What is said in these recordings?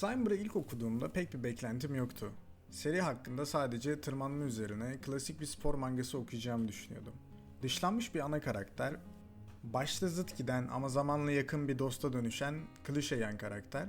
Climber'ı ilk okuduğumda pek bir beklentim yoktu. Seri hakkında sadece tırmanma üzerine klasik bir spor mangası okuyacağımı düşünüyordum. Dışlanmış bir ana karakter, başta zıt giden ama zamanla yakın bir dosta dönüşen klişe yan karakter,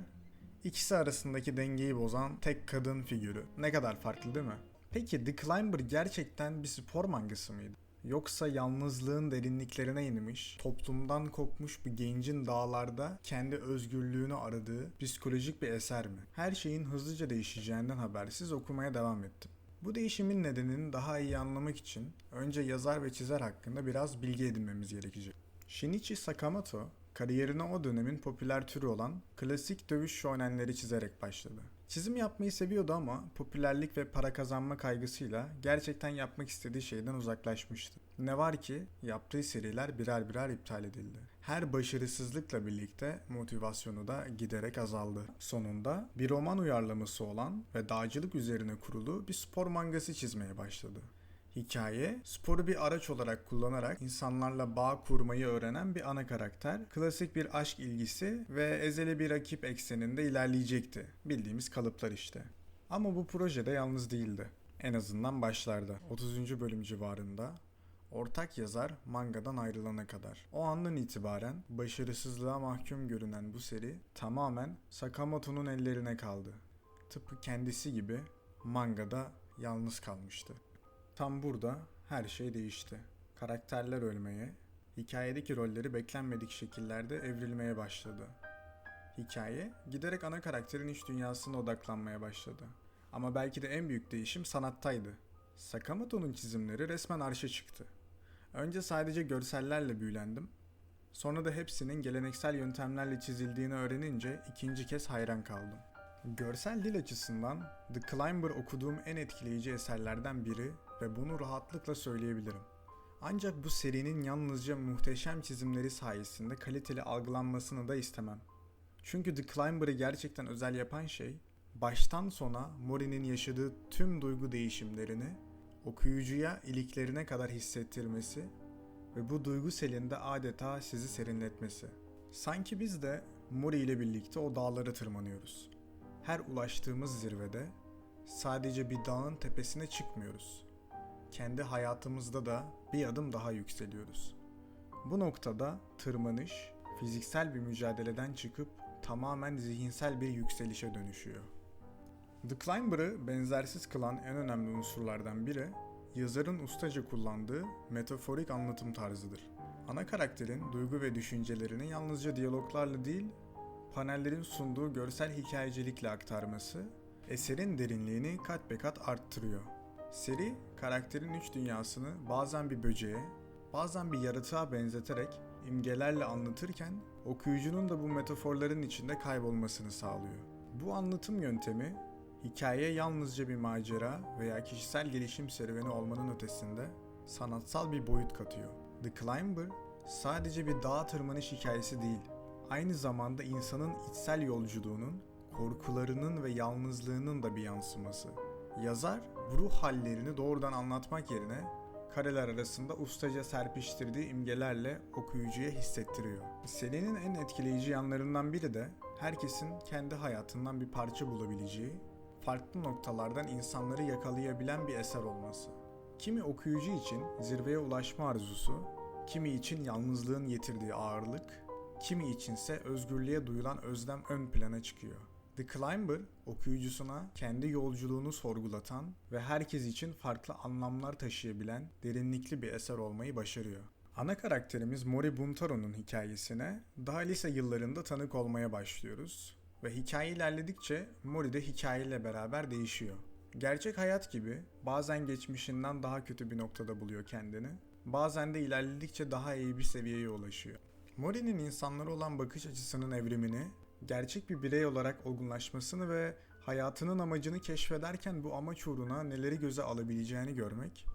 ikisi arasındaki dengeyi bozan tek kadın figürü. Ne kadar farklı değil mi? Peki The Climber gerçekten bir spor mangası mıydı? Yoksa yalnızlığın derinliklerine inmiş, toplumdan kopmuş bir gencin dağlarda kendi özgürlüğünü aradığı psikolojik bir eser mi? Her şeyin hızlıca değişeceğinden habersiz okumaya devam ettim. Bu değişimin nedenini daha iyi anlamak için önce yazar ve çizer hakkında biraz bilgi edinmemiz gerekecek. Shinichi Sakamoto, kariyerine o dönemin popüler türü olan klasik dövüş shonenleri çizerek başladı. Çizim yapmayı seviyordu ama popülerlik ve para kazanma kaygısıyla gerçekten yapmak istediği şeyden uzaklaşmıştı. Ne var ki yaptığı seriler birer birer iptal edildi. Her başarısızlıkla birlikte motivasyonu da giderek azaldı. Sonunda bir roman uyarlaması olan ve dağcılık üzerine kurulu bir spor mangası çizmeye başladı. Hikaye, sporu bir araç olarak kullanarak insanlarla bağ kurmayı öğrenen bir ana karakter, klasik bir aşk ilgisi ve ezeli bir rakip ekseninde ilerleyecekti. Bildiğimiz kalıplar işte. Ama bu projede yalnız değildi. En azından başlarda, 30. bölüm civarında, ortak yazar mangadan ayrılana kadar. O andan itibaren başarısızlığa mahkum görünen bu seri tamamen Sakamoto'nun ellerine kaldı. Tıpkı kendisi gibi mangada yalnız kalmıştı. Tam burada her şey değişti. Karakterler ölmeye, hikayedeki rolleri beklenmedik şekillerde evrilmeye başladı. Hikaye giderek ana karakterin iç dünyasına odaklanmaya başladı. Ama belki de en büyük değişim sanattaydı. Sakamoto'nun çizimleri resmen arşa çıktı. Önce sadece görsellerle büyülendim. Sonra da hepsinin geleneksel yöntemlerle çizildiğini öğrenince ikinci kez hayran kaldım. Görsel dil açısından The Climber okuduğum en etkileyici eserlerden biri ve bunu rahatlıkla söyleyebilirim. Ancak bu serinin yalnızca muhteşem çizimleri sayesinde kaliteli algılanmasını da istemem. Çünkü The Climber'ı gerçekten özel yapan şey, baştan sona Mori'nin yaşadığı tüm duygu değişimlerini okuyucuya iliklerine kadar hissettirmesi ve bu duygu selinde adeta sizi serinletmesi. Sanki biz de Mori ile birlikte o dağları tırmanıyoruz. Her ulaştığımız zirvede sadece bir dağın tepesine çıkmıyoruz. Kendi hayatımızda da bir adım daha yükseliyoruz. Bu noktada tırmanış, fiziksel bir mücadeleden çıkıp tamamen zihinsel bir yükselişe dönüşüyor. The Climber'ı benzersiz kılan en önemli unsurlardan biri, yazarın ustaca kullandığı metaforik anlatım tarzıdır. Ana karakterin duygu ve düşüncelerini yalnızca diyaloglarla değil, panellerin sunduğu görsel hikayecilikle aktarması, eserin derinliğini kat be kat arttırıyor. Seri, karakterin iç dünyasını bazen bir böceğe, bazen bir yaratığa benzeterek imgelerle anlatırken, okuyucunun da bu metaforların içinde kaybolmasını sağlıyor. Bu anlatım yöntemi, hikayeye yalnızca bir macera veya kişisel gelişim serüveni olmanın ötesinde sanatsal bir boyut katıyor. The Climber, sadece bir dağ tırmanış hikayesi değil, aynı zamanda insanın içsel yolculuğunun, korkularının ve yalnızlığının da bir yansıması. Yazar, bu ruh hallerini doğrudan anlatmak yerine kareler arasında ustaca serpiştirdiği imgelerle okuyucuya hissettiriyor. Serinin en etkileyici yanlarından biri de herkesin kendi hayatından bir parça bulabileceği, farklı noktalardan insanları yakalayabilen bir eser olması. Kimi okuyucu için zirveye ulaşma arzusu, kimi için yalnızlığın getirdiği ağırlık, kimi içinse özgürlüğe duyulan özlem ön plana çıkıyor. The Climber, okuyucusuna kendi yolculuğunu sorgulatan ve herkes için farklı anlamlar taşıyabilen derinlikli bir eser olmayı başarıyor. Ana karakterimiz Mori Buntaro'nun hikayesine daha lise yıllarında tanık olmaya başlıyoruz ve hikaye ilerledikçe Mori de hikayeyle beraber değişiyor. Gerçek hayat gibi bazen geçmişinden daha kötü bir noktada buluyor kendini, bazen de ilerledikçe daha iyi bir seviyeye ulaşıyor. Mori'nin insanlara olan bakış açısının evrimini, gerçek bir birey olarak olgunlaşmasını ve hayatının amacını keşfederken bu amaç uğruna neleri göze alabileceğini görmek,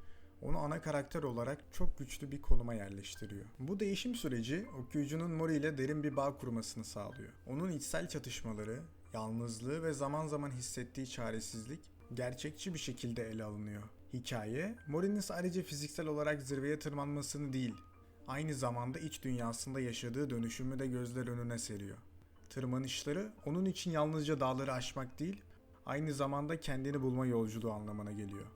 onu ana karakter olarak çok güçlü bir konuma yerleştiriyor. Bu değişim süreci okuyucunun Mori ile derin bir bağ kurmasını sağlıyor. Onun içsel çatışmaları, yalnızlığı ve zaman zaman hissettiği çaresizlik gerçekçi bir şekilde ele alınıyor. Hikaye, Mori'nin sadece fiziksel olarak zirveye tırmanmasını değil, aynı zamanda iç dünyasında yaşadığı dönüşümü de gözler önüne seriyor. Tırmanışları onun için yalnızca dağları aşmak değil, aynı zamanda kendini bulma yolculuğu anlamına geliyor.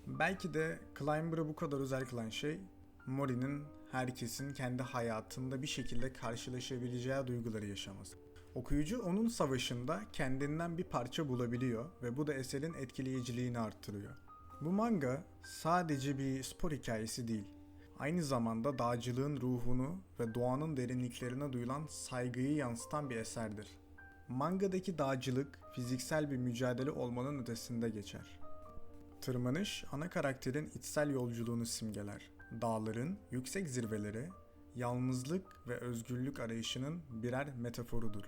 Belki de Climber'ı bu kadar özel kılan şey, Mori'nin herkesin kendi hayatında bir şekilde karşılaşabileceği duyguları yaşaması. Okuyucu onun savaşında kendinden bir parça bulabiliyor ve bu da eserin etkileyiciliğini arttırıyor. Bu manga sadece bir spor hikayesi değil, aynı zamanda dağcılığın ruhunu ve doğanın derinliklerine duyulan saygıyı yansıtan bir eserdir. Mangadaki dağcılık fiziksel bir mücadele olmanın ötesinde geçer. Tırmanış, ana karakterin içsel yolculuğunu simgeler. Dağların yüksek zirveleri, yalnızlık ve özgürlük arayışının birer metaforudur.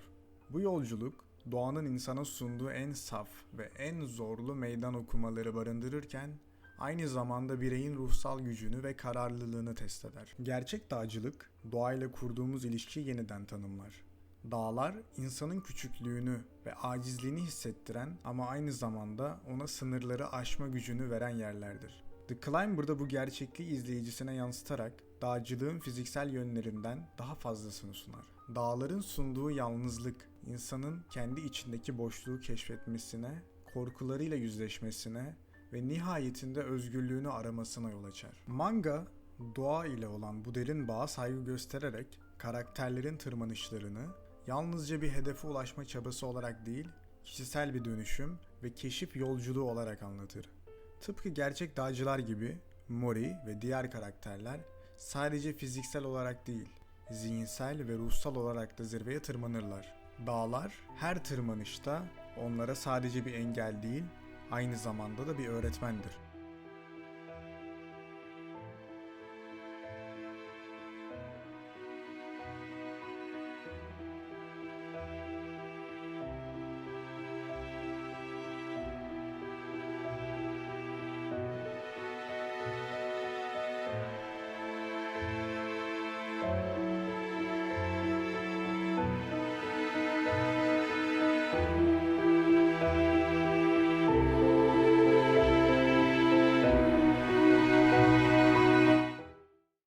Bu yolculuk, doğanın insana sunduğu en saf ve en zorlu meydan okumaları barındırırken, aynı zamanda bireyin ruhsal gücünü ve kararlılığını test eder. Gerçek dağcılık, doğayla kurduğumuz ilişkiyi yeniden tanımlar. Dağlar, insanın küçüklüğünü ve acizliğini hissettiren ama aynı zamanda ona sınırları aşma gücünü veren yerlerdir. The Climber'da bu gerçekliği izleyicisine yansıtarak dağcılığın fiziksel yönlerinden daha fazlasını sunar. Dağların sunduğu yalnızlık, insanın kendi içindeki boşluğu keşfetmesine, korkularıyla yüzleşmesine ve nihayetinde özgürlüğünü aramasına yol açar. Manga, doğa ile olan bu derin bağa saygı göstererek karakterlerin tırmanışlarını yalnızca bir hedefe ulaşma çabası olarak değil, kişisel bir dönüşüm ve keşif yolculuğu olarak anlatır. Tıpkı gerçek dağcılar gibi Mori ve diğer karakterler sadece fiziksel olarak değil, zihinsel ve ruhsal olarak da zirveye tırmanırlar. Dağlar her tırmanışta onlara sadece bir engel değil, aynı zamanda da bir öğretmendir.